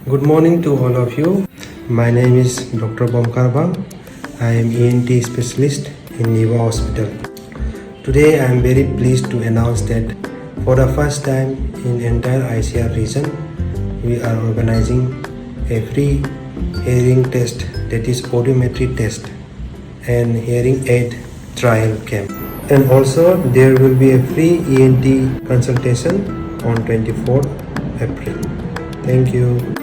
Good morning to all of you. My name is Dr. Bomkarbang. I am ENT specialist in Niva Hospital. Today I am very pleased to announce that for the first time in entire ICR region, we are organizing a free hearing test, that is audiometry test, and hearing aid trial camp. And also there will be a free ENT consultation on 24th April. Thank you.